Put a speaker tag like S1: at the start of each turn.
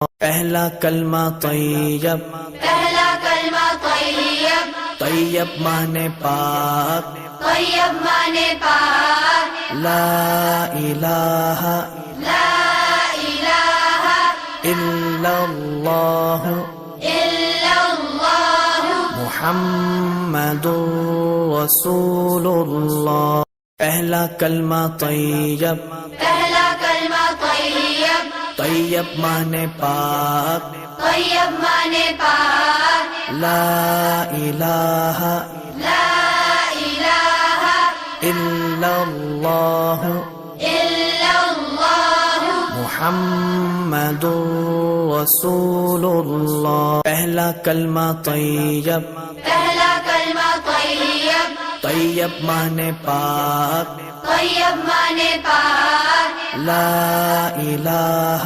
S1: پہلا کلمہ طیب،
S2: پہلا کلمہ طیب،
S1: طیب مانے پاک،
S2: طیب مانے پاک،
S1: لا الہ
S2: لا الہ
S1: الا اللہ
S2: الا اللہ
S1: محمد رسول اللہ۔ پہلا کلمہ طیب،
S2: پہلا کلمہ طیب،
S1: طیب مانے پاک،
S2: طیب مانے پاک،
S1: لا الہ
S2: لا الہ
S1: الا اللہ
S2: الا اللہ
S1: محمد رسول اللہ۔ پہلا کلمہ طیب،
S2: پہلا کلمہ طیب،
S1: طیب مانے پاک،
S2: طیب مانے پاک،
S1: لا الہ